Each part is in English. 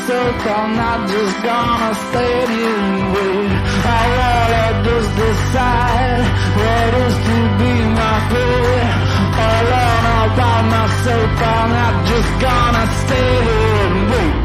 myself, I'm not just gonna stand here and wait. I wanna just decide what is to be my fate. Alone all by myself, I'm not just gonna stay here and wait.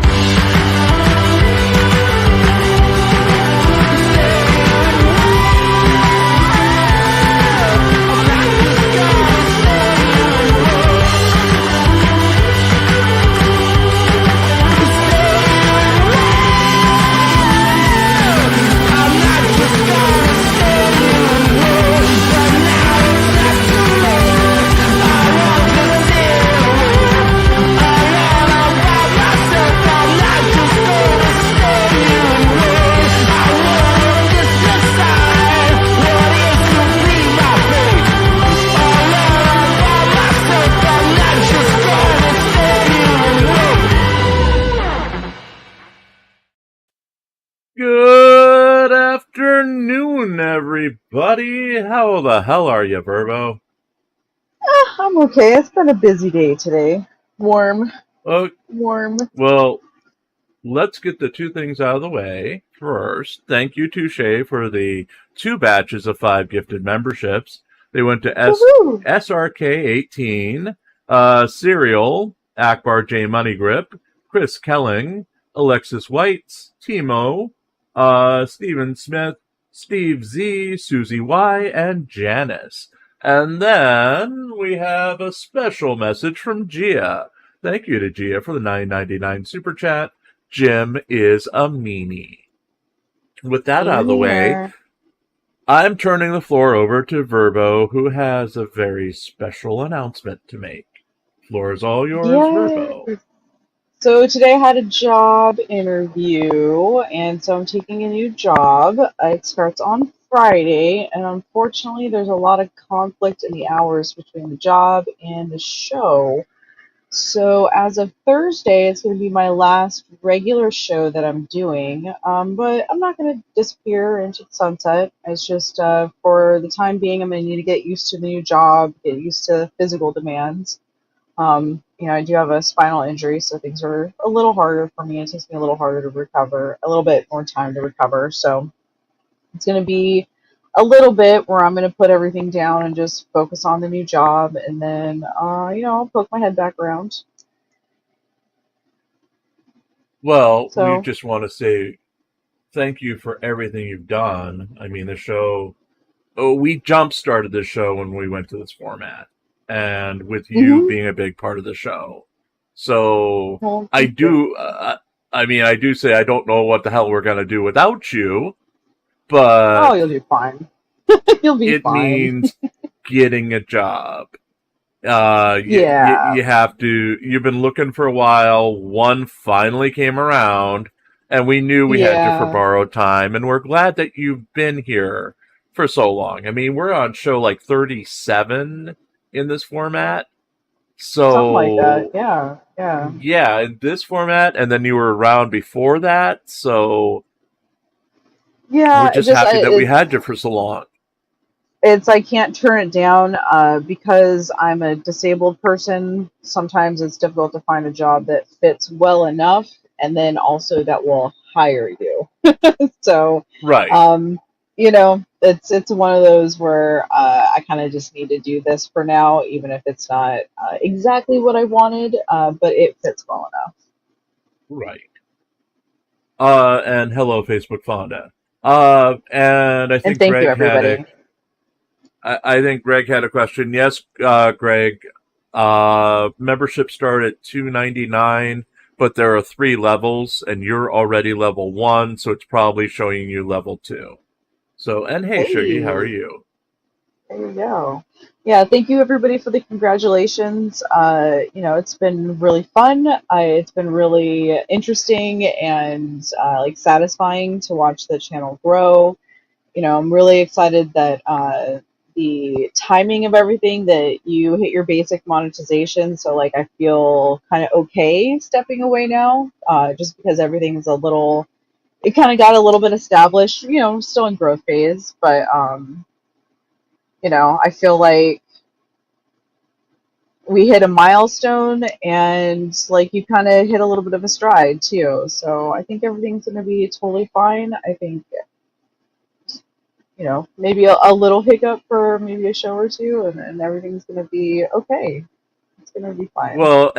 Good afternoon, everybody. How the hell are you, Verbo? I'm okay. It's been a busy day today. Warm. Well, let's get the two things out of the way first. Thank you, Touche, for the 2 batches of 5 gifted memberships. They went to SRK18, Serial, Akbar J. Moneygrip, Chris Kelling, Alexis Whites, Timo, Stephen Smith, Steve Z, Susie Y, and Janice. And then we have a special message from Gia. Thank you to Gia for the $9.99 super chat. Jim is a meanie. With that out of the way, I'm turning the floor over to Verbo, who has a very special announcement to make. Floor is all yours, Verbo. So today I had a job interview, and so I'm taking a new job. It starts on Friday, and unfortunately there's a lot of conflict in the hours between the job and the show. So as of Thursday, it's going to be my last regular show that I'm doing, but I'm not going to disappear into the sunset. It's just for the time being, I'm going to need to get used to the new job, get used to physical demands. I do have a spinal injury, so things are a little harder for me. It takes me a little harder to recover, a little bit more time to recover. So it's going to be a little bit where I'm going to put everything down and just focus on the new job, and then, I'll poke my head back around. Well, we just want to say thank you for everything you've done. I mean, the show, we jump-started the show when we went to this format, and with you being a big part of the show. So I do say I don't know what the hell we're going to do without you, but... Oh, you'll do fine. You'll be fine. It means getting a job. You have to... You've been looking for a while. One finally came around, and we knew we had you for borrowed time, and we're glad that you've been here for so long. I mean, we're on show like 37 in this format. So, something like that, yeah. Yeah, in this format, and then you were around before that, so... Yeah, we're just happy that we had you for so long. I can't turn it down because I'm a disabled person. Sometimes it's difficult to find a job that fits well enough, and then also that will hire you. So, right. It's one of those where I kind of just need to do this for now, even if it's not exactly what I wanted, but it fits well enough. Right. And hello, Facebook Fonda. And I think Greg everybody. I think Greg had a question. Yes, Greg. Membership start at $2.99, but there are 3 levels, and you're already level 1, so it's probably showing you level 2. So, and hey, Shuggy, how are you? There you go. Yeah, thank you everybody for the congratulations. It's been really fun. It's been really interesting and satisfying to watch the channel grow. I'm really excited that the timing of everything, that you hit your basic monetization. So I feel kind of okay stepping away now, just because everything's it kind of got a little bit established, still in growth phase, but I feel like we hit a milestone, and like you kind of hit a little bit of a stride too. So I think everything's gonna be totally fine. I think maybe a little hiccup for maybe a show or two, and everything's gonna be okay. It's gonna be fine. Well,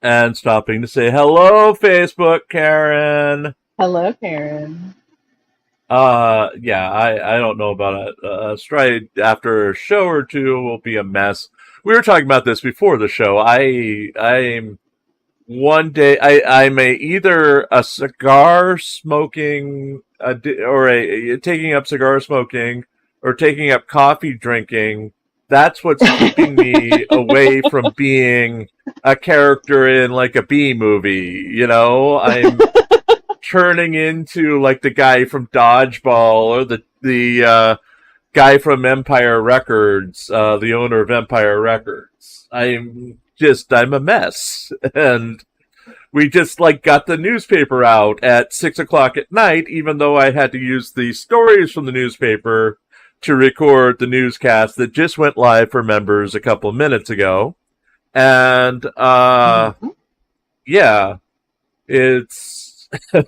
and stopping to say hello, Facebook, Karen. Hello, Karen. Yeah, I don't know about a stride after a show or two will be a mess. We were talking about this before the show. I'm one day I'm either a cigar smoking or taking up cigar smoking or taking up coffee drinking. That's what's keeping me away from being a character in like a B movie. You know, I'm turning into like the guy from Dodgeball or the guy from Empire Records, the owner of Empire Records. I'm a mess. And we just like got the newspaper out at 6:00 at night, even though I had to use the stories from the newspaper to record the newscast that just went live for members a couple of minutes ago. And, yeah, it's, and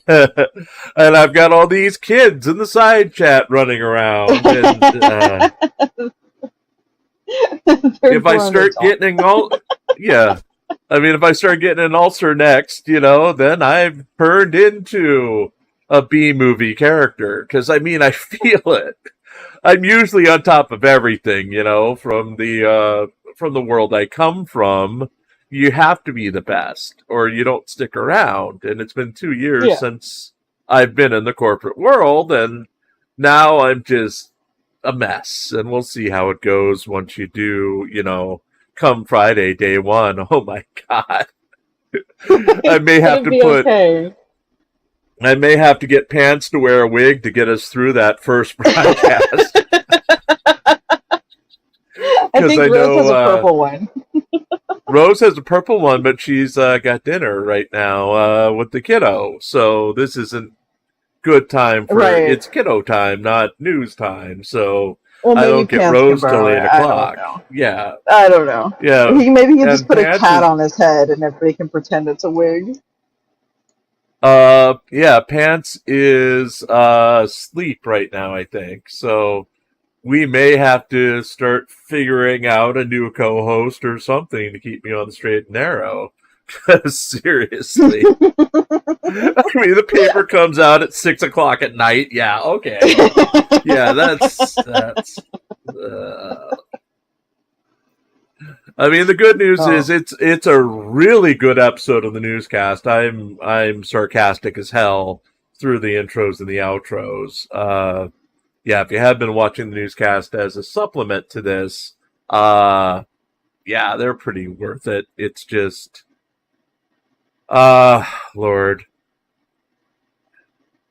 I've got all these kids in the side chat running around. And, if I start getting if I start getting an ulcer next, then I've turned into a B movie character. Cause I feel it. I'm usually on top of everything, from the world I come from. You have to be the best or you don't stick around. And it's been 2 years since I've been in the corporate world. And now I'm just a mess, and we'll see how it goes once you do, come Friday, day one. Oh my God. I may have to I may have to get Pants to wear a wig to get us through that first broadcast. I think Rose has a purple one. Rose has a purple one, but she's got dinner right now with the kiddo. So this isn't good time for it's kiddo time, not news time. So I don't get Rose till 8 o'clock. Yeah. I don't know. Yeah. Maybe he can just put a cat on his head and everybody can pretend it's a wig. Yeah, Pants is asleep right now, I think. So we may have to start figuring out a new co-host or something to keep me on the straight and narrow. Seriously. The paper comes out at 6:00 at night. Yeah, okay. Yeah, that's the good news is it's a really good episode of the newscast. I'm sarcastic as hell through the intros and the outros. Yeah, if you have been watching the newscast as a supplement to this, yeah, they're pretty worth it. It's just, Lord.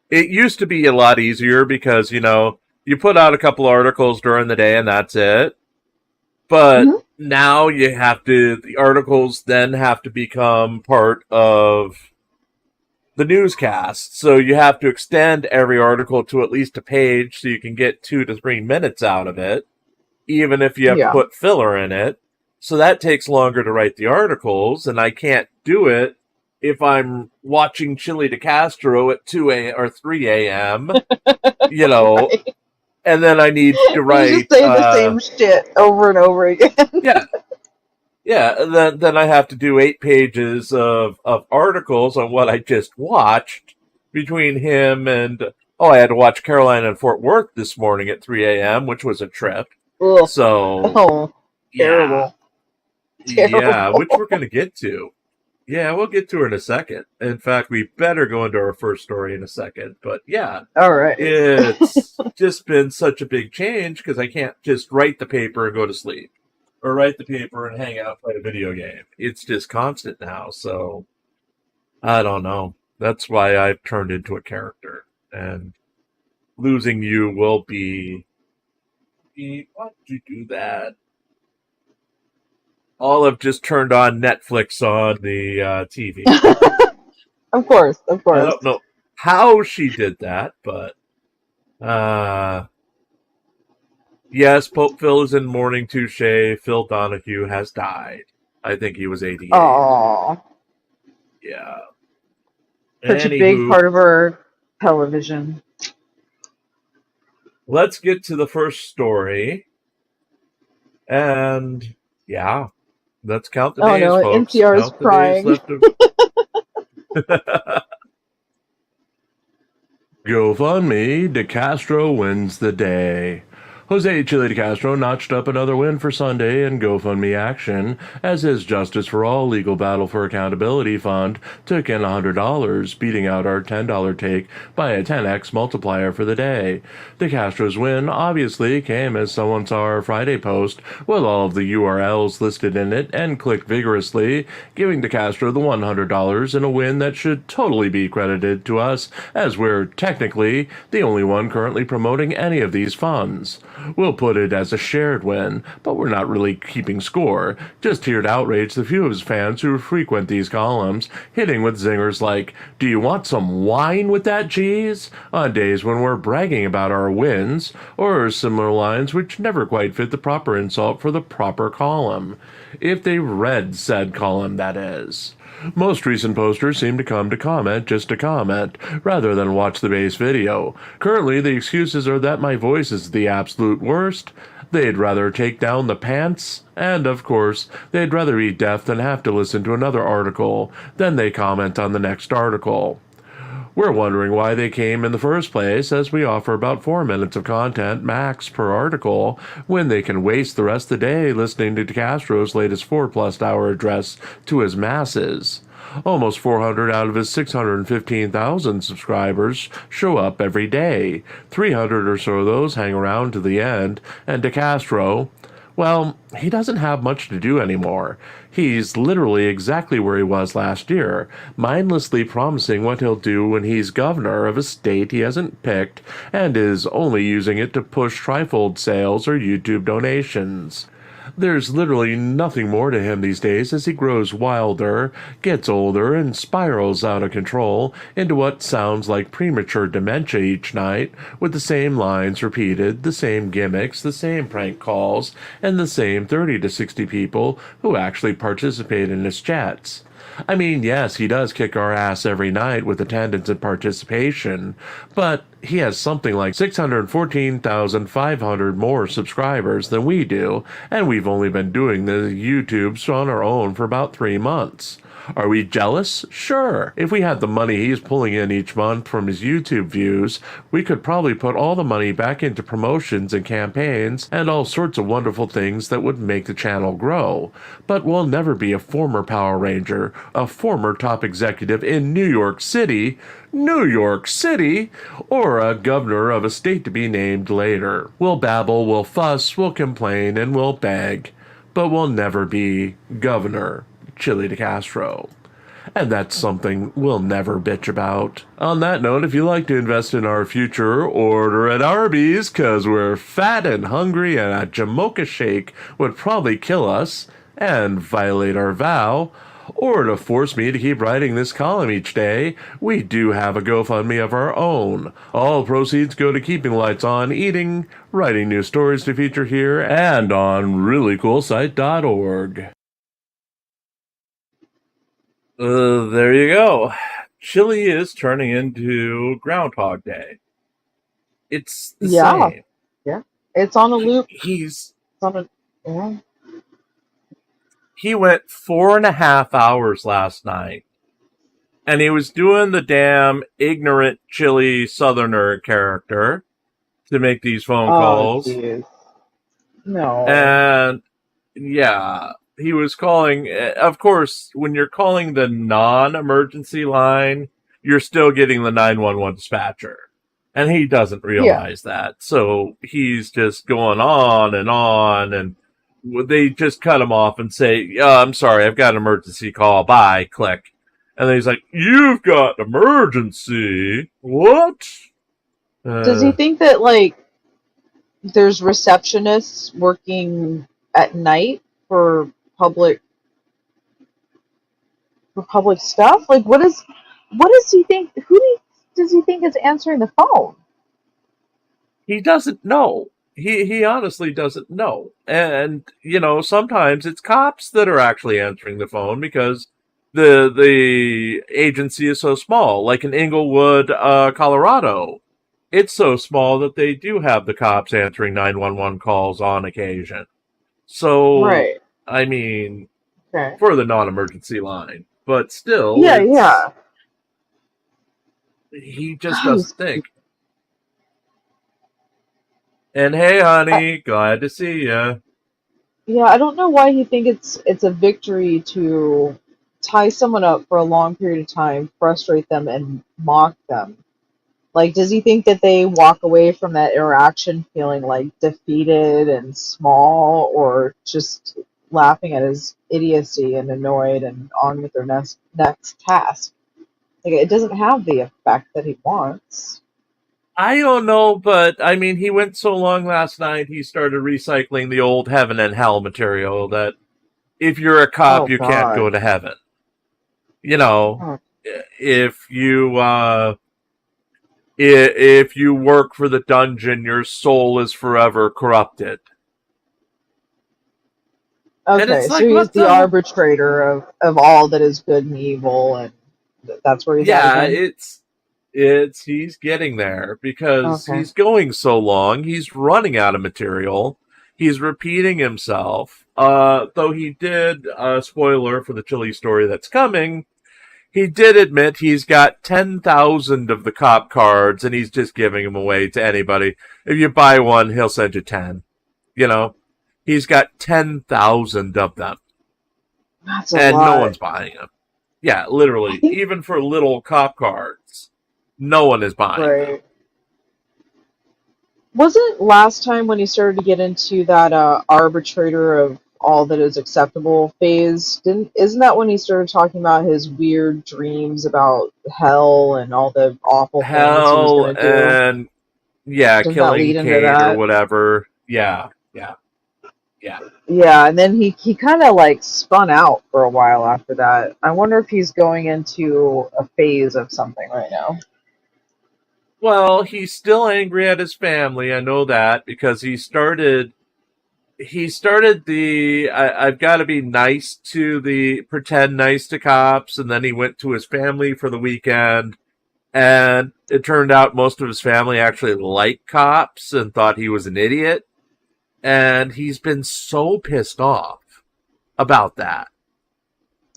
It used to be a lot easier because, you put out a couple articles during the day and that's it. But now the articles then have to become part of the newscast. So you have to extend every article to at least a page so you can get 2 to 3 minutes out of it, even if you have to put filler in it. So that takes longer to write the articles, and I can't do it if I'm watching Chille DeCastro at 2 a.m. or 3 a.m., right. And then I need to write... You just say the same shit over and over again. Yeah, and then I have to do 8 pages of articles on what I just watched between him and... Oh, I had to watch Carolina and Fort Worth this morning at 3 a.m., which was a trip. Ugh. So... terrible. Yeah, which we're going to get to. Yeah, we'll get to her in a second. In fact, we better go into our first story in a second. But yeah. All right. It's just been such a big change because I can't just write the paper and go to sleep. Or write the paper and hang out and play a video game. It's just constant now. So, I don't know. That's why I've turned into a character. And losing you will be... Why did you do that? Olive just turned on Netflix on the TV. Of course. I don't know how she did that, but yes, Pope Phil is in mourning touche. Phil Donahue has died. I think he was 88. Oh, Yeah. such a big Anywho, part of our television. let's get to the first story. And yeah, let's count the Oh days, no, folks. NCR is Count the days crying. left of. GoFundMe, DeCastro wins the day. Jose Chille DeCastro notched up another win for Sunday in GoFundMe action as his Justice for All Legal Battle for Accountability Fund took in $100, beating out our $10 take by a 10x multiplier for the day. DeCastro's win obviously came as someone saw our Friday post with all of the URLs listed in it and clicked vigorously, giving DeCastro the $100 in a win that should totally be credited to us, as we're technically the only one currently promoting any of these funds. We'll put it as a shared win, but we're not really keeping score, just here to outrage the few of his fans who frequent these columns, hitting with zingers like, "Do you want some wine with that cheese?" on days when we're bragging about our wins, or similar lines which never quite fit the proper insult for the proper column. If they read said column, that is. Most recent posters seem to come to comment just to comment, rather than watch the base video. Currently, the excuses are that my voice is the absolute worst, they'd rather take down the pants, and, of course, they'd rather be deaf than have to listen to another article. Then they comment on the next article. We're wondering why they came in the first place, as we offer about 4 minutes of content max per article, when they can waste the rest of the day listening to DeCastro's latest 4+ hour address to his masses. Almost 400 out of his 615,000 subscribers show up every day. 300 or so of those hang around to the end, and DeCastro, well, he doesn't have much to do anymore. He's literally exactly where he was last year, mindlessly promising what he'll do when he's governor of a state he hasn't picked and is only using it to push trifold sales or YouTube donations. There's literally nothing more to him these days as he grows wilder, gets older, and spirals out of control into what sounds like premature dementia each night, with the same lines repeated, the same gimmicks, the same prank calls, and the same 30 to 60 people who actually participate in his chats. I mean, yes, he does kick our ass every night with attendance and participation, but he has something like 614,500 more subscribers than we do, and we've only been doing the YouTubes on our own for about 3 months. Are we jealous? Sure. If we had the money he's pulling in each month from his YouTube views, we could probably put all the money back into promotions and campaigns and all sorts of wonderful things that would make the channel grow. But we'll never be a former Power Ranger, a former top executive in New York City, or a governor of a state to be named later. We'll babble, we'll fuss, we'll complain, and we'll beg, but we'll never be Governor Chille DeCastro. And that's something we'll never bitch about. On that note, if you'd like to invest in our future, order at Arby's, cause we're fat and hungry and a Jamocha shake would probably kill us and violate our vow. Or to force me to keep writing this column each day, we do have a GoFundMe of our own. All proceeds go to keeping the lights on, eating, writing new stories to feature here, and on reallycoolsite.org. There you go. Chile is turning into Groundhog Day. It's the same. Yeah. It's on a loop. He's Yeah. He went 4.5 hours last night, and he was doing the damn ignorant Chile Southerner character to make these phone calls. Geez. No. And yeah, he was calling. Of course, when you're calling the non-emergency line, you're still getting the 911 dispatcher. And he doesn't realize that. So he's just going on, and they just cut him off and say, I'm sorry, I've got an emergency call. Bye, click. And then he's like, you've got emergency? What? Does he think that, like, there's receptionists working at night for public stuff? Like, what does he think? Does he think is answering the phone? He doesn't know. he honestly doesn't know. And, sometimes it's cops that are actually answering the phone because the agency is so small, like in Inglewood, Colorado. It's so small that they do have the cops answering 911 calls on occasion. So, Right. I mean, Okay. for the non-emergency line. But still, Yeah, yeah. he just God, doesn't think. And hey, honey, glad to see ya. yeah, I don't know why he thinks it's a victory to tie someone up for a long period of time, frustrate them, and mock them. Like, does he think that they walk away from that interaction feeling like defeated and small, or just laughing at his idiocy and annoyed and on with their next task? Like, it doesn't have the effect that he wants. I don't know, but I mean, he went so long last night, he started recycling the old heaven and hell material that if you're a cop, Oh you can't go God. to heaven. You know, Oh, if you work for the dungeon, your soul is forever corrupted. And okay, it's so like, he's what the the? arbitrator of all that is good and evil, and that's where he's at Yeah, again. he's getting there because Okay. he's going so long. He's running out of material. He's repeating himself. Though he did, spoiler for the Chille story that's coming, he did admit he's got 10,000 of the cop cards and he's just giving them away to anybody. If you buy one, he'll send you 10. He's got 10,000 of them That's a and no lot. one's buying them. Yeah, I literally, think even for little cop cards, no one is buying them. right. Wasn't last time when he started to get into that arbitrator of all that is acceptable phase? Didn't isn't that when he started talking about his weird dreams about hell and all the awful things he was Hell gonna do? and, yeah, Doesn't that killing lead into Kate or that? whatever. Yeah, yeah, yeah. Yeah, and then he kind of like spun out for a while after that. I wonder if he's going into a phase of something right now. Well, he's still angry at his family. I know that because he started the I've got to be nice to the pretend nice to cops, and then he went to his family for the weekend, and it turned out most of his family actually liked cops and thought he was an idiot, and he's been so pissed off about that.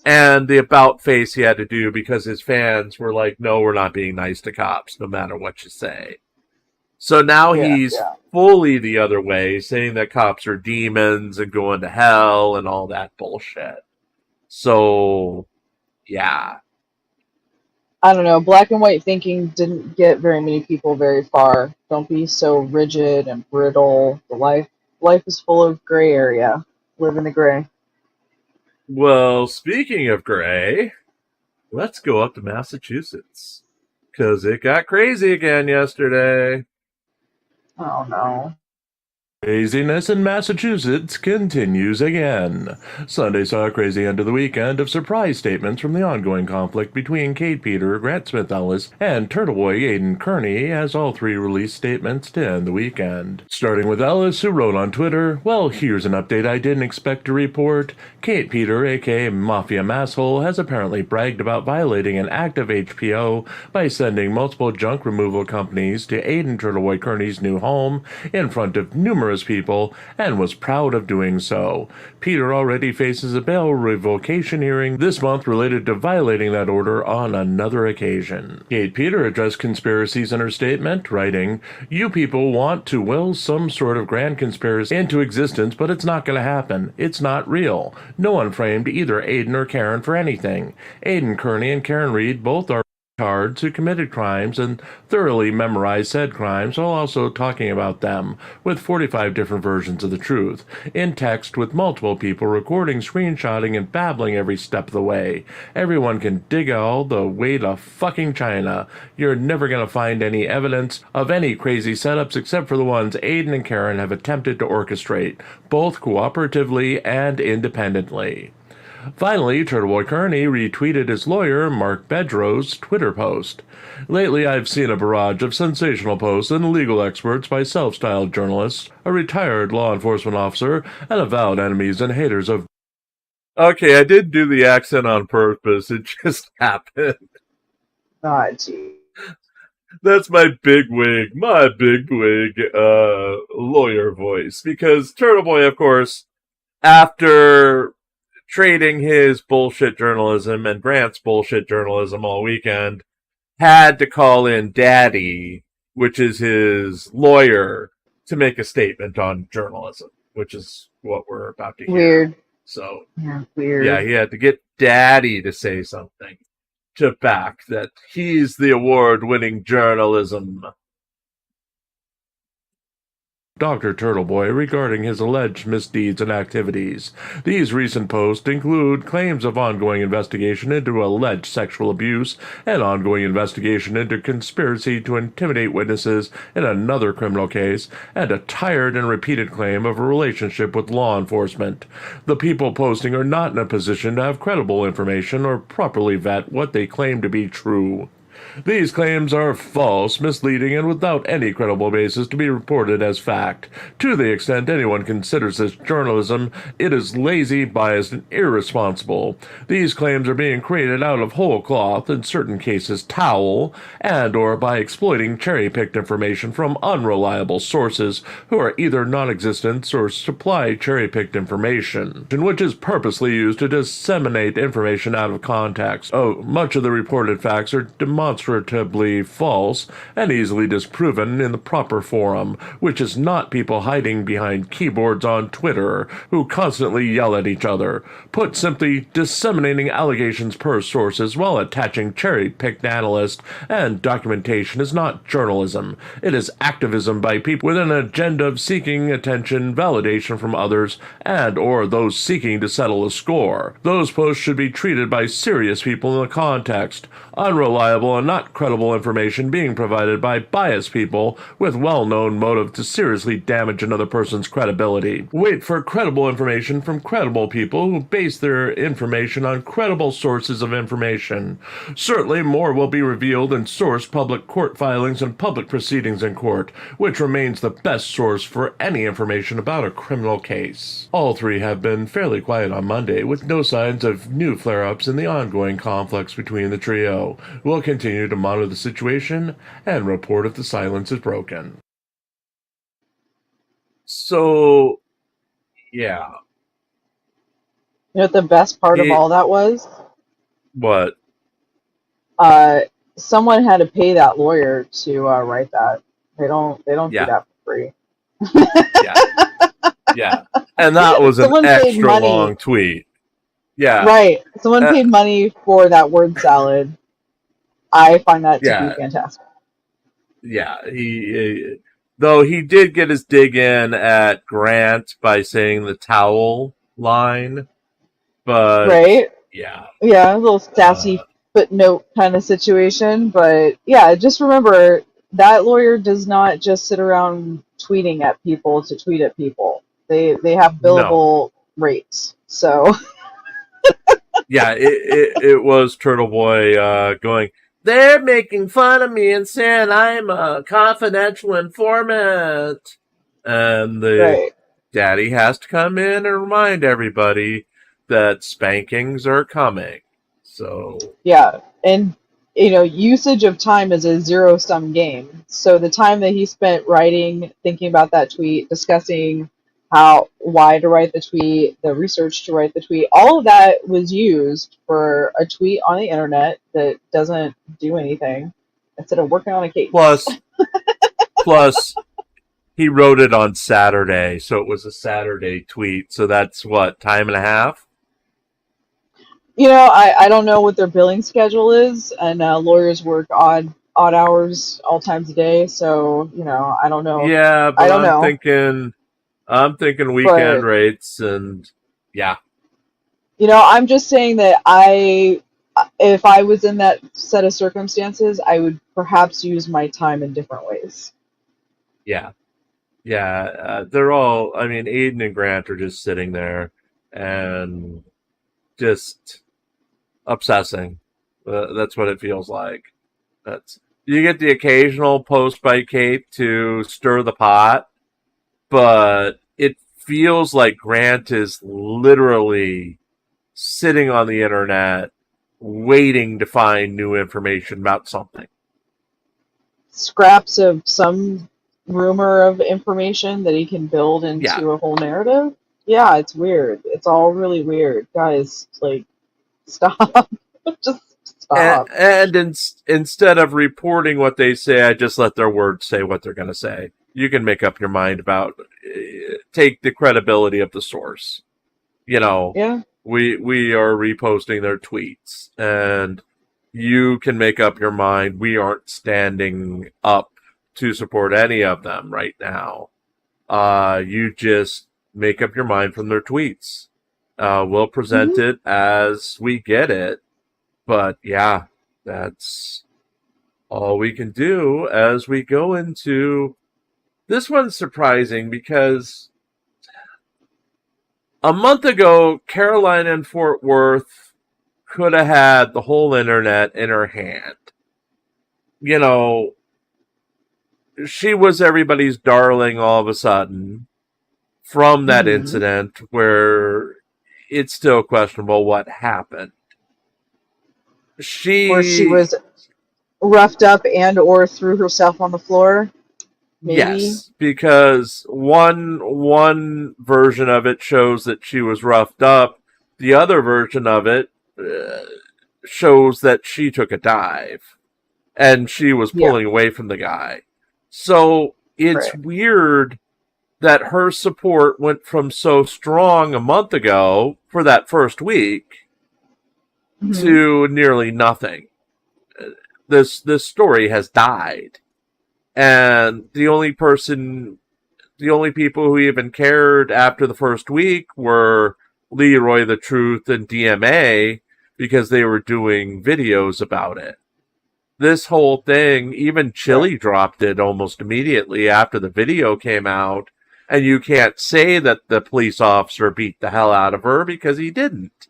And the about face he had to do because his fans were like, no, we're not being nice to cops, no matter what you say. So now Yeah, he's yeah. fully the other way, saying that cops are demons and going to hell and all that bullshit. So, yeah. I don't know. Black and white thinking didn't get very many people very far. Don't be so rigid and brittle. The life is full of gray area. Live in the gray. Well, speaking of gray, let's go up to Massachusetts. Because it got crazy again yesterday. Oh no. Craziness in Massachusetts continues again. Sunday saw a crazy end to the weekend of surprise statements from the ongoing conflict between Kate Peter, Grant Smith Ellis, and Turtle Boy Aiden Kearney, as all three released statements to end the weekend. Starting with Ellis, who wrote on Twitter, "Well, here's an update I didn't expect to report. Kate Peter, aka Mafia Masshole, has apparently bragged about violating an active HPO by sending multiple junk removal companies to Aiden Turtle Boy Kearney's new home in front of numerous people and was proud of doing so. Peter already faces a bail revocation hearing this month related to violating that order on another occasion." Kate Peter addressed conspiracies in her statement, writing, "You people want to will some sort of grand conspiracy into existence, but it's not going to happen. It's not real. No one framed either Aiden or Karen for anything. Aiden Kearney and Karen Reed both are cards who committed crimes and thoroughly memorized said crimes while also talking about them, with 45 different versions of the truth, in text with multiple people recording, screenshotting, and babbling every step of the way. Everyone can dig all the way to fucking China. You're never going to find any evidence of any crazy setups except for the ones Aiden and Karen have attempted to orchestrate, both cooperatively and independently." Finally, Turtleboy Kearney retweeted his lawyer, Mark Bedrow's Twitter post. Lately, I've seen a barrage of sensational posts and legal experts by self-styled journalists, a retired law enforcement officer, and avowed enemies and haters of... Okay, I did do the accent on purpose. It just happened. Gee. That's my bigwig lawyer voice. Because Turtleboy, of course, after trading his bullshit journalism and Grant's bullshit journalism all weekend, had to call in Daddy, which is his lawyer, to make a statement on journalism, which is what we're about to hear. Weird. So, yeah, weird. Yeah, he had to get Daddy to say something to back that he's the award-winning journalism. Dr. Turtleboy regarding his alleged misdeeds and activities. These recent posts include claims of ongoing investigation into alleged sexual abuse and ongoing investigation into conspiracy to intimidate witnesses in another criminal case, and a tired and repeated claim of a relationship with law enforcement. The people posting are not in a position to have credible information or properly vet what they claim to be true. These claims are false, misleading, and without any credible basis to be reported as fact. To the extent anyone considers this journalism, it is lazy, biased, and irresponsible. These claims are being created out of whole cloth, in certain cases towel, and or by exploiting cherry-picked information from unreliable sources who are either non-existent or supply cherry-picked information, which is purposely used to disseminate information out of context. Much of the reported facts are demonstratively false and easily disproven in the proper forum, which is not people hiding behind keyboards on Twitter who constantly yell at each other. Put simply, disseminating allegations per sources while attaching cherry-picked analysts and documentation is not journalism. It is activism by people with an agenda of seeking attention, validation from others, and or those seeking to settle a score. Those posts should be treated by serious people in the context. Unreliable and not credible information being provided by biased people with well-known motive to seriously damage another person's credibility. Wait for credible information from credible people who base their information on credible sources of information. Certainly more will be revealed in source public court filings and public proceedings in court, which remains the best source for any information about a criminal case. All three have been fairly quiet on Monday, with no signs of new flare-ups in the ongoing conflicts between the trio. We'll continue to monitor the situation and report if the silence is broken. So, yeah. You know what the best part of all that was? What? Someone had to pay that lawyer to write that. They don't do that for free. Yeah. And that was an extra long tweet. Yeah. Right. Someone paid money for that word salad. I find that to be fantastic. Yeah, though he did get his dig in at Grant by saying the towel line, but right, yeah, a little sassy footnote kind of situation. But yeah, just remember that lawyer does not just sit around tweeting at people to tweet at people. They have billable rates. So yeah, it was Turtleboy going, they're making fun of me and saying I'm a confidential informant. And the daddy has to come in and remind everybody that spankings are coming. So yeah, and usage of time is a zero-sum game. So the time that he spent writing, thinking about that tweet, discussing why to write the tweet, the research to write the tweet, all of that was used for a tweet on the internet that doesn't do anything instead of working on a case. Plus, he wrote it on Saturday, so it was a Saturday tweet. So that's what, time and a half? I don't know what their billing schedule is, and lawyers work odd hours all times a day. So I don't know. Yeah, but I'm thinking weekend rates, and yeah. I'm just saying that if I was in that set of circumstances, I would perhaps use my time in different ways. Yeah. They're all, Aiden and Grant are just sitting there, and just obsessing. That's what it feels like. You get the occasional post by Kate to stir the pot, but it feels like Grant is literally sitting on the internet waiting to find new information about something. Scraps of some rumor of information that he can build into a whole narrative. Yeah, it's weird. It's all really weird. Guys, like, stop. Just stop. And instead of reporting what they say, I just let their words say what they're going to say. You can make up your mind about, take the credibility of the source. You know, we are reposting their tweets, and you can make up your mind. We aren't standing up to support any of them right now. You just make up your mind from their tweets. We'll present it as we get it. But yeah, that's all we can do as we go into this. One's surprising because a month ago, Caroline in Fort Worth could have had the whole internet in her hand. You know, she was everybody's darling all of a sudden from that incident where it's still questionable what happened. She was roughed up and or threw herself on the floor. Maybe? Yes, because one version of it shows that she was roughed up. The other version of it shows that she took a dive and she was pulling away from the guy. So it's weird that her support went from so strong a month ago for that first week to nearly nothing. This story has died. And the only people who even cared after the first week were Leroy the Truth and DMA, because they were doing videos about it. This whole thing, even Chille dropped it almost immediately after the video came out, and you can't say that the police officer beat the hell out of her because he didn't.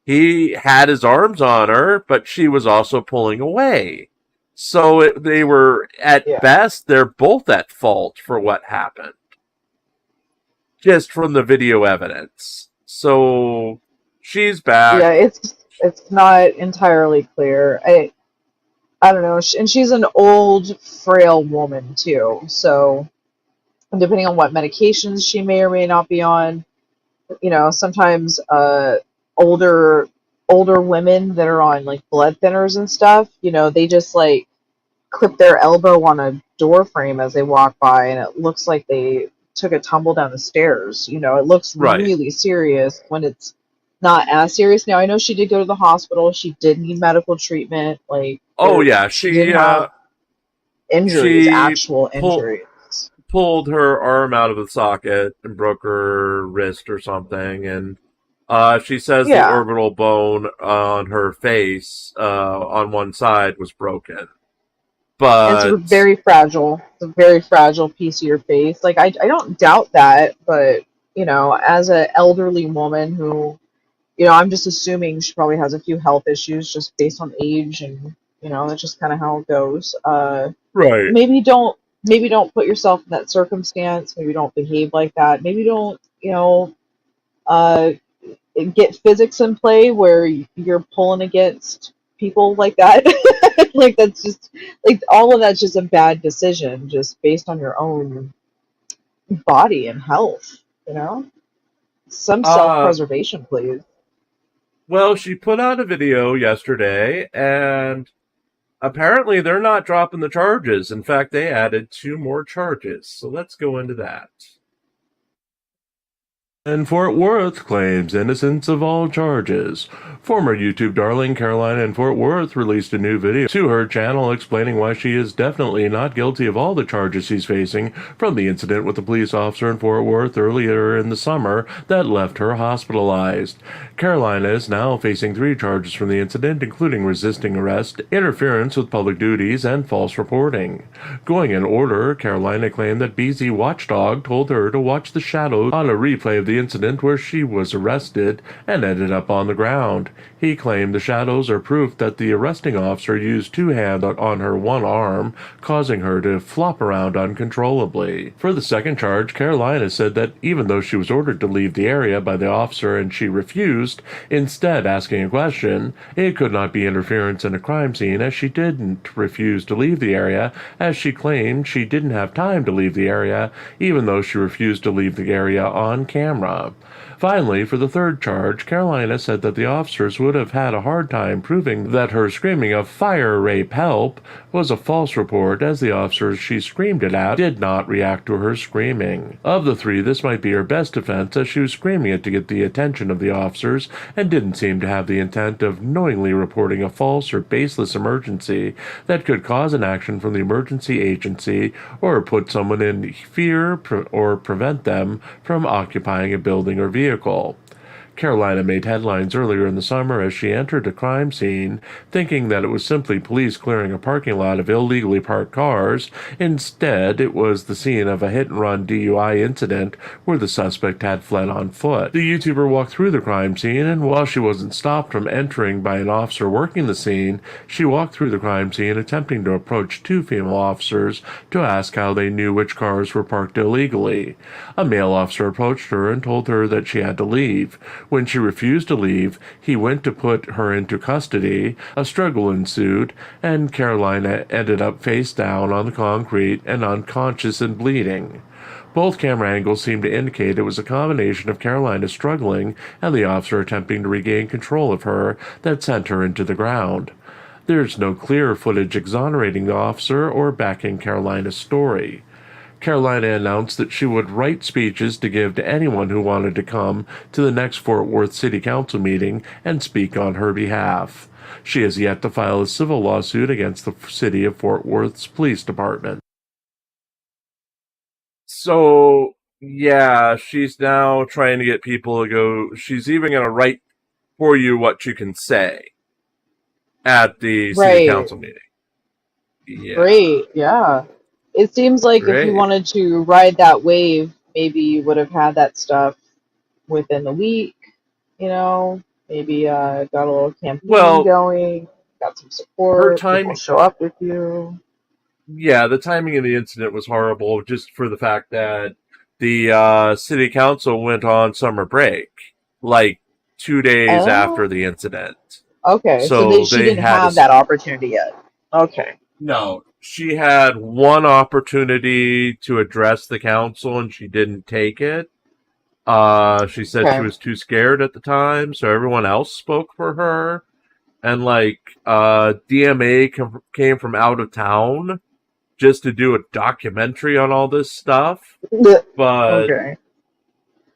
He had his arms on her, but she was also pulling away. So they were, at best, they're both at fault for what happened. Just from the video evidence. So she's back. Yeah, it's not entirely clear. I don't know. And she's an old, frail woman, too. So depending on what medications she may or may not be on, you know, sometimes older women that are on like blood thinners and stuff, you know, they just like clip their elbow on a door frame as they walk by, and it looks like they took a tumble down the stairs. You know, it looks really serious when it's not as serious. Now, I know she did go to the hospital. She did need medical treatment. Like, she did have injuries, actual injuries. Pulled her arm out of the socket and broke her wrist or something, and she says the orbital bone on her face on one side was broken. But it's very fragile. It's a very fragile piece of your face. Like, I don't doubt that, but, you know, as an elderly woman who, you know, I'm just assuming she probably has a few health issues just based on age, and, you know, that's just kind of how it goes. Right. Maybe don't put yourself in that circumstance. Maybe don't behave like that. Maybe don't, you know, get physics in play where you're pulling against people like that. Like, that's just, like, all of that's just a bad decision just based on your own body and health, you know? Some self-preservation, please. Well, she put out a video yesterday, and apparently they're not dropping the charges. In fact, they added 2 more charges. So let's go into that. And Fort Worth claims innocence of all charges. Former YouTube darling Caroline in Fort Worth released a new video to her channel explaining why she is definitely not guilty of all the charges she's facing from the incident with the police officer in Fort Worth earlier in the summer that left her hospitalized. Caroline is now facing 3 charges from the incident, including resisting arrest, interference with public duties, and false reporting. Going in order, Carolina claimed that BZ Watchdog told her to watch the shadows on a replay of the the incident where she was arrested and ended up on the ground. He claimed the shadows are proof that the arresting officer used two hands on her one arm, causing her to flop around uncontrollably. For the second charge, Carolina said that even though she was ordered to leave the area by the officer and she refused, instead asking a question, it could not be interference in a crime scene as she didn't refuse to leave the area, as she claimed she didn't have time to leave the area, even though she refused to leave the area on camera. Finally, for the third charge, Carolina said that the officers would have had a hard time proving that her screaming of "fire, rape, help" was a false report, as the officers she screamed it at did not react to her screaming. Of the three, this might be her best defense, as she was screaming it to get the attention of the officers and didn't seem to have the intent of knowingly reporting a false or baseless emergency that could cause an action from the emergency agency or put someone in fear or prevent them from occupying a building or vehicle. Carolina made headlines earlier in the summer as she entered a crime scene, thinking that it was simply police clearing a parking lot of illegally parked cars. Instead, it was the scene of a hit-and-run DUI incident where the suspect had fled on foot. The YouTuber walked through the crime scene, and while she wasn't stopped from entering by an officer working the scene, she walked through the crime scene attempting to approach two female officers to ask how they knew which cars were parked illegally. A male officer approached her and told her that she had to leave. When she refused to leave, he went to put her into custody. A struggle ensued, and Carolina ended up face down on the concrete and unconscious and bleeding. Both camera angles seemed to indicate it was a combination of Carolina struggling and the officer attempting to regain control of her that sent her into the ground. There's no clear footage exonerating the officer or backing Carolina's story. Carolina announced that she would write speeches to give to anyone who wanted to come to the next Fort Worth City Council meeting and speak on her behalf. She has yet to file a civil lawsuit against the city of Fort Worth's police department. So, yeah, she's now trying to get people to go. She's even going to write for you what you can say at the city council meeting. Yeah. Great, yeah. It seems like if you wanted to ride that wave, maybe you would have had that stuff within the week, you know? Maybe got a little campaign going, got some support, people show up with you. Yeah, the timing of the incident was horrible just for the fact that the city council went on summer break, like 2 days after the incident. Okay, so she didn't have that opportunity yet. Okay. No, she had one opportunity to address the council and she didn't take it. She said she was too scared at the time, so everyone else spoke for her. And DMA came from out of town just to do a documentary on all this stuff. But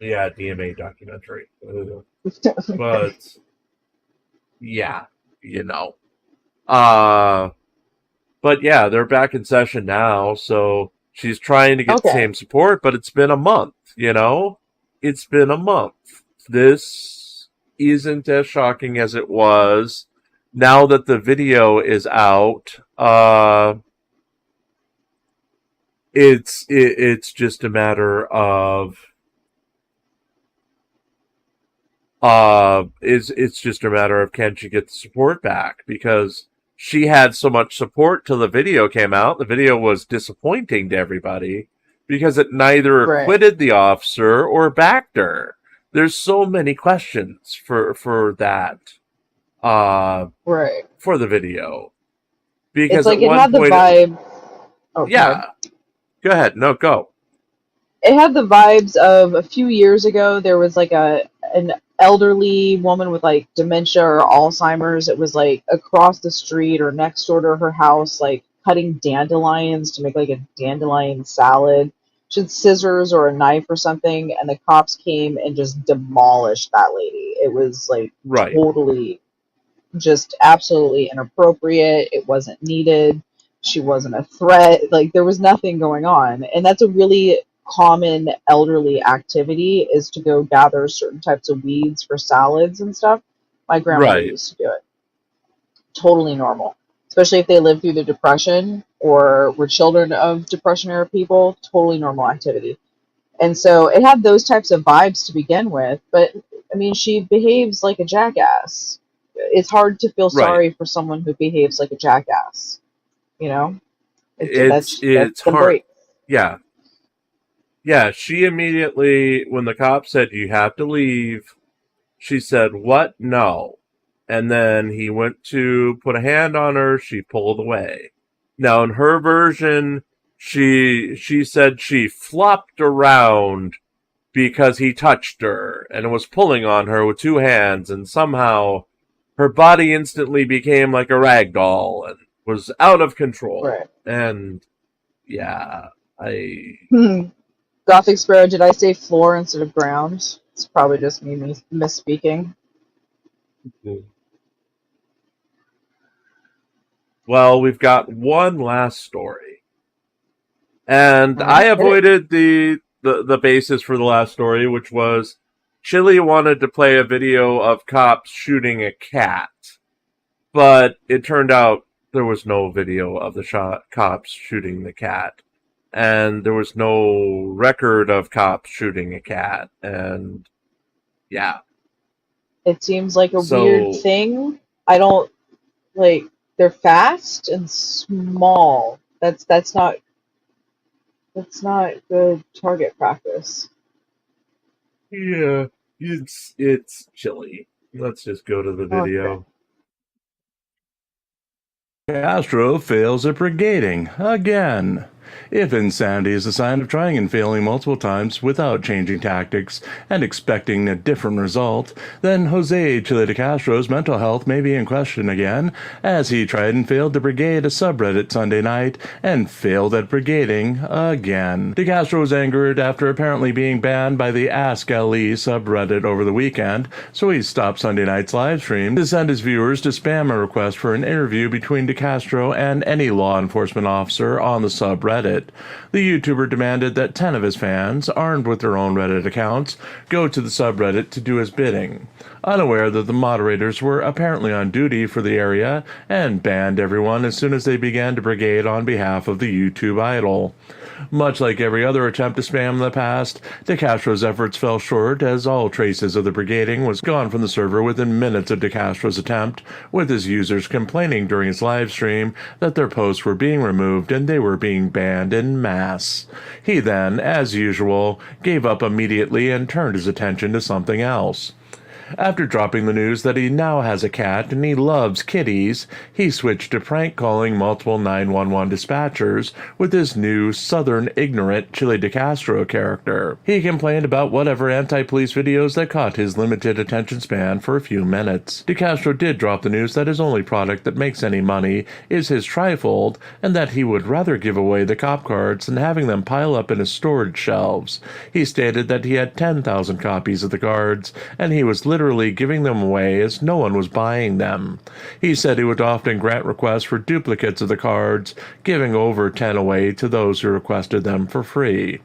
yeah, DMA documentary. But yeah, you know. But yeah, they're back in session now, so she's trying to get the same support, but it's been a month, you know? It's been a month. This isn't as shocking as it was. Now that the video is out, it's just a matter of it's just a matter of can she get the support back, because she had so much support till the video came out. The video was disappointing to everybody because it neither acquitted the officer or backed her. There's so many questions for that. For the video. Because it's like it had the vibe. Go ahead. No, go. It had the vibes of a few years ago. There was like an elderly woman with like dementia or Alzheimer's. It was like across the street or next door to her house, like cutting dandelions to make like a dandelion salad. She had scissors or a knife or something, and the cops came and just demolished that lady. It was like totally just absolutely inappropriate. It wasn't needed. She wasn't a threat. Like there was nothing going on. And that's a really common elderly activity, is to go gather certain types of weeds for salads and stuff. My grandmother used to do it. Totally normal. Especially if they lived through the Depression or were children of Depression era people. Totally normal activity. And so it had those types of vibes to begin with. But I mean, she behaves like a jackass. It's hard to feel Right. sorry for someone who behaves like a jackass. You know, that's It's the hard. break. Yeah. Yeah, she immediately, when the cop said, "You have to leave," she said, "What? No." And then he went to put a hand on her. She pulled away. Now, in her version, she said she flopped around because he touched her and was pulling on her with two hands, and somehow her body instantly became like a rag doll and was out of control. Right. And yeah, I Gothic Sparrow, did I say floor instead of ground? It's probably just me misspeaking. well, we've got one last story. And I Hit it. avoided the basis for the last story, which was Chille wanted to play a video of cops shooting a cat. But it turned out there was no video of the cops shooting the cat. And there was no record of cops shooting a cat. And yeah. It seems like a weird thing. I don't like. They're fast and small. That's not good target practice. Yeah, it's Chille. Let's just go to the video. Okay. Castro fails at brigading again. If insanity is a sign of trying and failing multiple times without changing tactics and expecting a different result, then Jose Chille DeCastro's mental health may be in question again, as he tried and failed to brigade a subreddit Sunday night and failed at brigading again. DeCastro was angered after apparently being banned by the Ask LE subreddit over the weekend, so he stopped Sunday night's live stream to send his viewers to spam a request for an interview between DeCastro and any law enforcement officer on the subreddit. The YouTuber demanded that 10 of his fans, armed with their own Reddit accounts, go to the subreddit to do his bidding, unaware that the moderators were apparently on duty for the area and banned everyone as soon as they began to brigade on behalf of the YouTube idol. Much like every other attempt to spam in the past, DeCastro's efforts fell short as all traces of the brigading was gone from the server within minutes of DeCastro's attempt, with his users complaining during his live stream that their posts were being removed and they were being banned en masse. He then, as usual, gave up immediately and turned his attention to something else. After dropping the news that he now has a cat and he loves kitties, he switched to prank calling multiple 911 dispatchers with his new southern ignorant Chille DeCastro character. He complained about whatever anti-police videos that caught his limited attention span for a few minutes. DeCastro did drop the news that his only product that makes any money is his trifold, and that he would rather give away the cop cards than having them pile up in his storage shelves. He stated that he had 10,000 copies of the cards, and he was literally giving them away as no one was buying them. He said he would often grant requests for duplicates of the cards, giving over 10 away to those who requested them for free.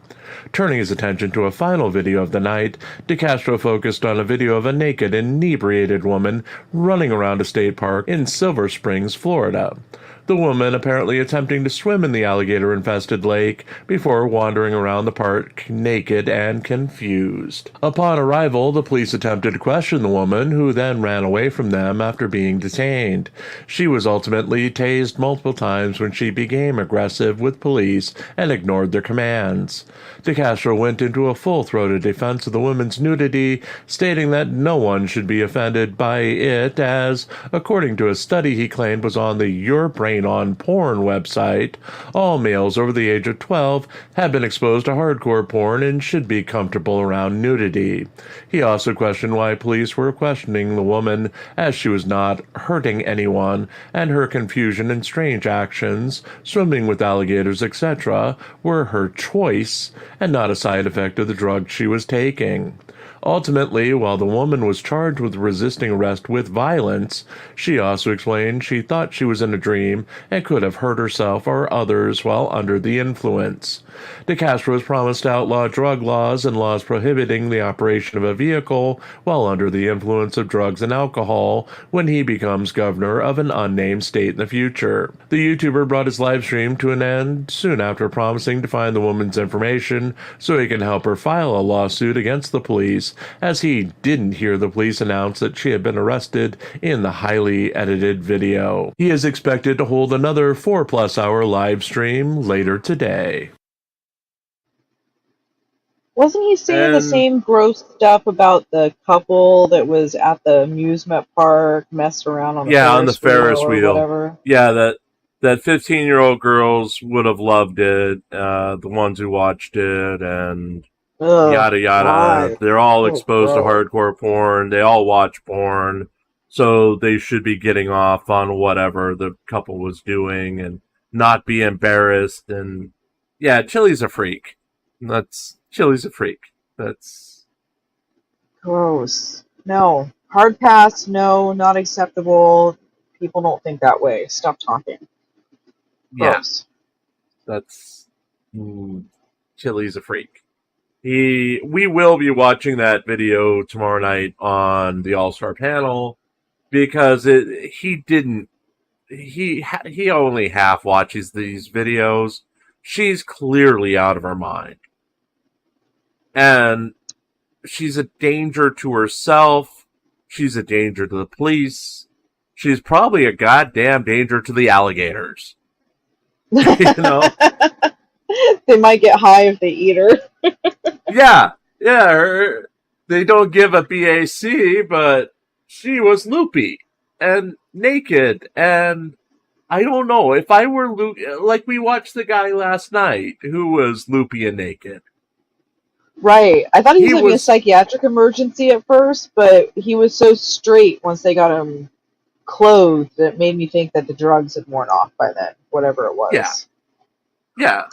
Turning his attention to a final video of the night, DeCastro focused on a video of a naked, inebriated woman running around a state park in Silver Springs, Florida. The woman apparently attempting to swim in the alligator-infested lake before wandering around the park naked and confused. Upon arrival, the police attempted to question the woman, who then ran away from them after being detained. She was ultimately tased multiple times when she became aggressive with police and ignored their commands. DeCastro went into a full-throated defense of the woman's nudity, stating that no one should be offended by it as, according to a study he claimed was on the Your Brain on Porn website, all males over the age of 12 have been exposed to hardcore porn and should be comfortable around nudity. He also questioned why police were questioning the woman, as she was not hurting anyone, and her confusion and strange actions, swimming with alligators, etc., were her choice and not a side effect of the drug she was taking. Ultimately, while the woman was charged with resisting arrest with violence, she also explained she thought she was in a dream and could have hurt herself or others while under the influence. DeCastro was promised to outlaw drug laws and laws prohibiting the operation of a vehicle while under the influence of drugs and alcohol when he becomes governor of an unnamed state in the future. The YouTuber brought his live stream to an end soon after promising to find the woman's information so he can help her file a lawsuit against the police, as he didn't hear the police announce that she had been arrested in the highly edited video. He is expected to hold another 4+ hour live stream later today. Wasn't he saying the same gross stuff about the couple that was at the amusement park messing around on the Ferris wheel or whatever? Yeah, that 15-year-old girls would have loved it, the ones who watched it, and yada yada. God. They're all exposed to hardcore porn. They all watch porn, so they should be getting off on whatever the couple was doing and not be embarrassed. And yeah, Chille's a freak. Chille's a freak. That's gross. No. Hard pass, no, not acceptable. People don't think that way. Stop talking. Gross. Yeah. That's Chille's a freak. We will be watching that video tomorrow night on the All-Star panel because he only half watches these videos. She's clearly out of her mind. And she's a danger to herself. She's a danger to the police. She's probably a goddamn danger to the alligators. You know? They might get high if they eat her. Yeah. They don't give a BAC, but she was loopy and naked. And I don't know, if I were like we watched the guy last night who was loopy and naked. Right. I thought he was having a psychiatric emergency at first, but he was so straight once they got him clothed that it made me think that the drugs had worn off by then, whatever it was. Yeah.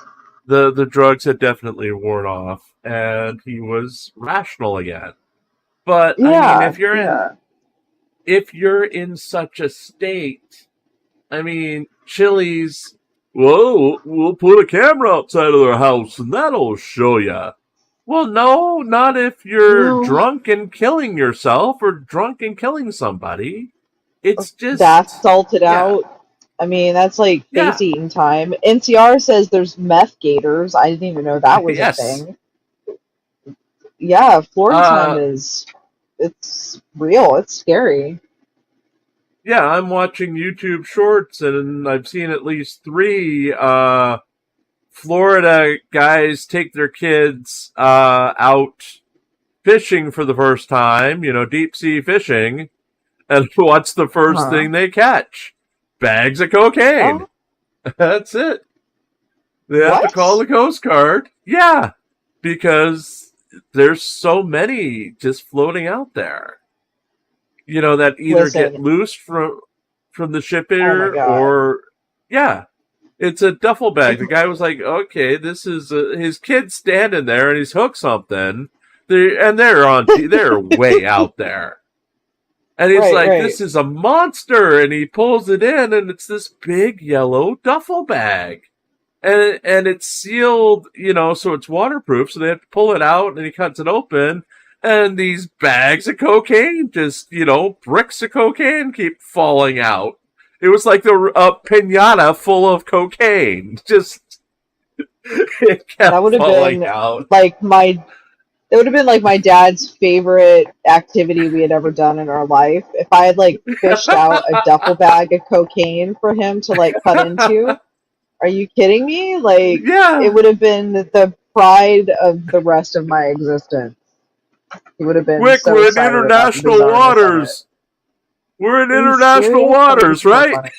The drugs had definitely worn off, and he was rational again. But I mean, if you're in such a state, I mean, Chille's, we'll put a camera outside of their house, and that'll show you. Well, no, not if you're drunk and killing yourself or drunk and killing somebody. It's just... That's salted out. I mean, that's like face-eating time. NCR says there's meth gators. I didn't even know that was a thing. Yeah, Florida time it's real. It's scary. Yeah, I'm watching YouTube shorts, and I've seen at least 3... Florida guys take their kids out fishing for the first time, deep sea fishing, and what's the first thing they catch? Bags of cocaine. Oh. That's it. They have to call the Coast Guard. Yeah, because there's so many just floating out there. That either get loosed from the shipper or... Yeah. It's a duffel bag. The guy was like, okay, this is his kid standing there and he's hooked something. They're way out there. And he's this is a monster. And he pulls it in and it's this big yellow duffel bag. And it's sealed, so it's waterproof. So they have to pull it out and he cuts it open. And these bags of cocaine, just, bricks of cocaine keep falling out. It was like a piñata full of cocaine. Just it kept falling out. It would have been like my dad's favorite activity we had ever done in our life. If I had fished out a duffel bag of cocaine for him to cut into. Are you kidding me? It would have been the pride of the rest of my existence. It would have been we're in international waters. We're in international waters, right?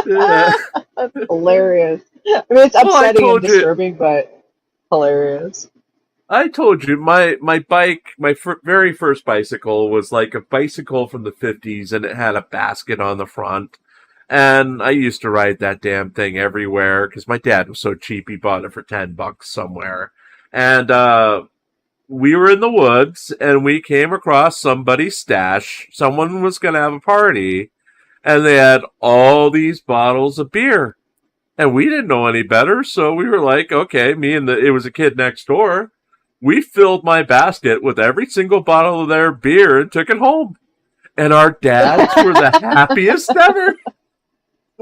That's hilarious. I mean, it's upsetting and disturbing, but hilarious. I told you, my bike, very first bicycle was like a bicycle from the 50s, and it had a basket on the front. And I used to ride that damn thing everywhere, because my dad was so cheap, he bought it for $10 somewhere. And we were in the woods and we came across somebody's stash. Someone was going to have a party and they had all these bottles of beer. And we didn't know any better, so we were like, okay, it was a kid next door. We filled my basket with every single bottle of their beer and took it home. And our dads were the happiest ever.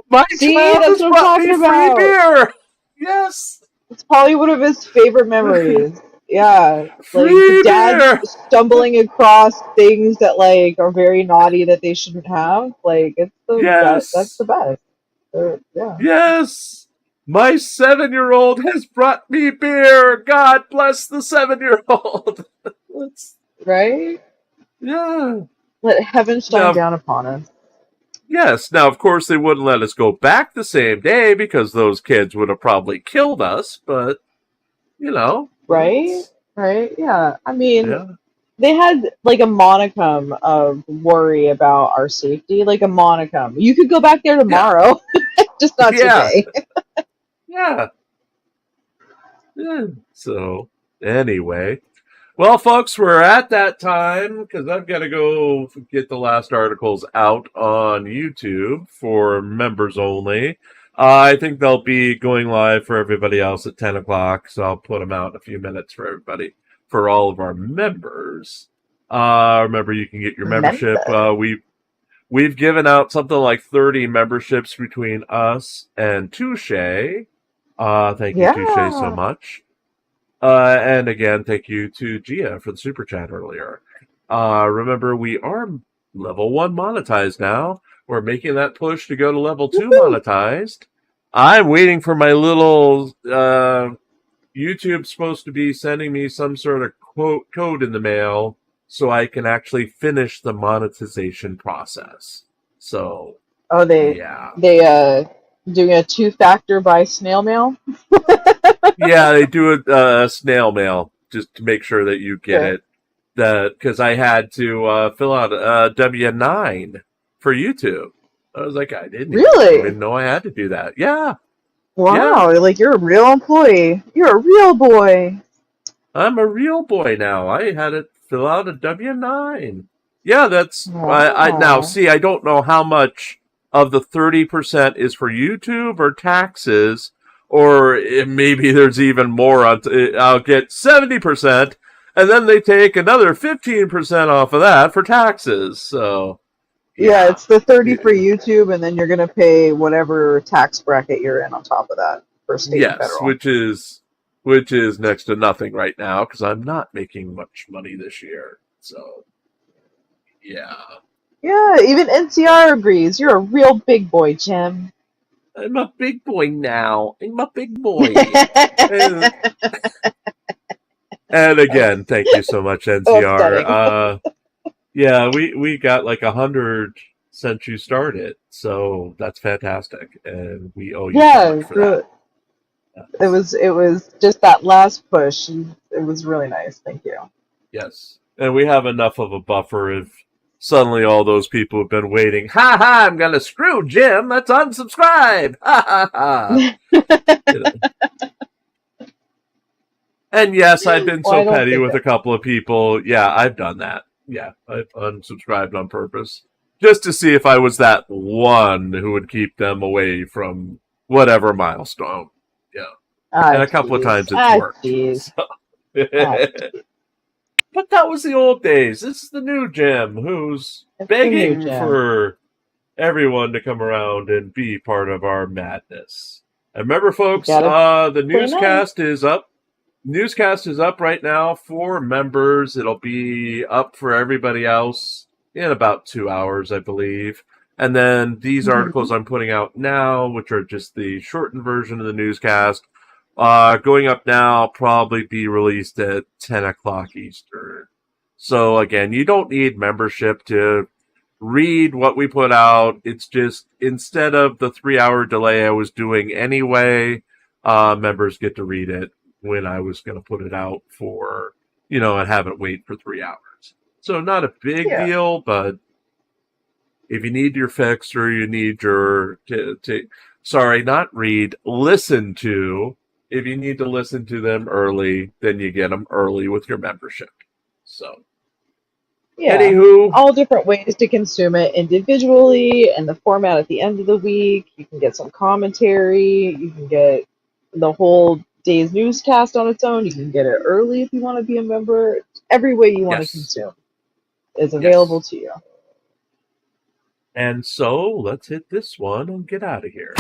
My child has brought me free beer. Yes. It's probably one of his favorite memories. Yeah. Free like dad beer. stumbling across things that like are very naughty that they shouldn't have. Like it's the best. That's the best. Yeah. Yes. My 7-year-old has brought me beer. God bless the 7-year-old. Right? Yeah. Let heaven shine down upon us. Yes. Now, of course, they wouldn't let us go back the same day because those kids would have probably killed us, but, you know. Right? Right? Yeah. I mean, yeah. They had like a monicum of worry about our safety, like a monicum. You could go back there tomorrow, just not today. Yeah. So, anyway. Well, folks, we're at that time because I've got to go get the last articles out on YouTube for members only. I think they'll be going live for everybody else at 10 o'clock, so I'll put them out in a few minutes for everybody, for all of our members. Remember, you can get your membership. We've given out something like 30 memberships between us and Touche. Thank you, Touche, so much. And again, thank you to Gia for the super chat earlier. Remember, we are level 1 monetized now. We're making that push to go to level 2 monetized. I'm waiting for my little YouTube's supposed to be sending me some sort of code in the mail so I can actually finish the monetization process. So, they doing a 2-factor by snail mail? Yeah, they do a snail mail just to make sure that you get it. Because I had to fill out a W-9 for YouTube. I was like, I didn't even know I had to do that. Yeah. Wow, like you're a real employee. You're a real boy. I'm a real boy now. I had to fill out a W-9. Yeah, that's... I now, see, I don't know how much of the 30% is for YouTube or taxes, or maybe there's even more. I'll get 70%, and then they take another 15% off of that for taxes. So... Yeah, it's the 30 for YouTube, and then you're going to pay whatever tax bracket you're in on top of that for state and federal. which is next to nothing right now because I'm not making much money this year. So, yeah. Yeah, even NCR agrees. You're a real big boy, Jim. I'm a big boy now. I'm a big boy. And again, thank you so much, NCR. Yeah, we got like 100 since you started, so that's fantastic, and we owe you so much for that. It was just that last push. It was really nice. Thank you. Yes, and we have enough of a buffer if suddenly all those people have been waiting. Ha ha! I'm gonna screw Jim. Let's unsubscribe. Ha ha ha. And yes, I've been so petty with a couple of people. Yeah, I've done that. Yeah, I've unsubscribed on purpose. Just to see if I was that one who would keep them away from whatever milestone. Yeah. And a couple of times it's worked. So. But that was the old days. This is the new Jim who's begging for everyone to come around and be part of our madness. And remember, folks, the newscast is up. Newscast is up right now for members. It'll be up for everybody else in about 2 hours, I believe. And then these articles I'm putting out now, which are just the shortened version of the newscast, going up now, probably be released at 10 o'clock Eastern. So again, you don't need membership to read what we put out. It's just, instead of the 3-hour delay I was doing anyway, members get to read it when I was going to put it out for, and have it wait for 3 hours. So not a big deal, but if you need your fix or you need your, listen to, if you need to listen to them early, then you get them early with your membership. So, Yeah. anywho, All different ways to consume it individually and the format at the end of the week. You can get some commentary. You can get the whole day's newscast on its own. You can get it early if you want to be a member. Every way you want to yes. consume is available to you. And so let's hit this one and get out of here.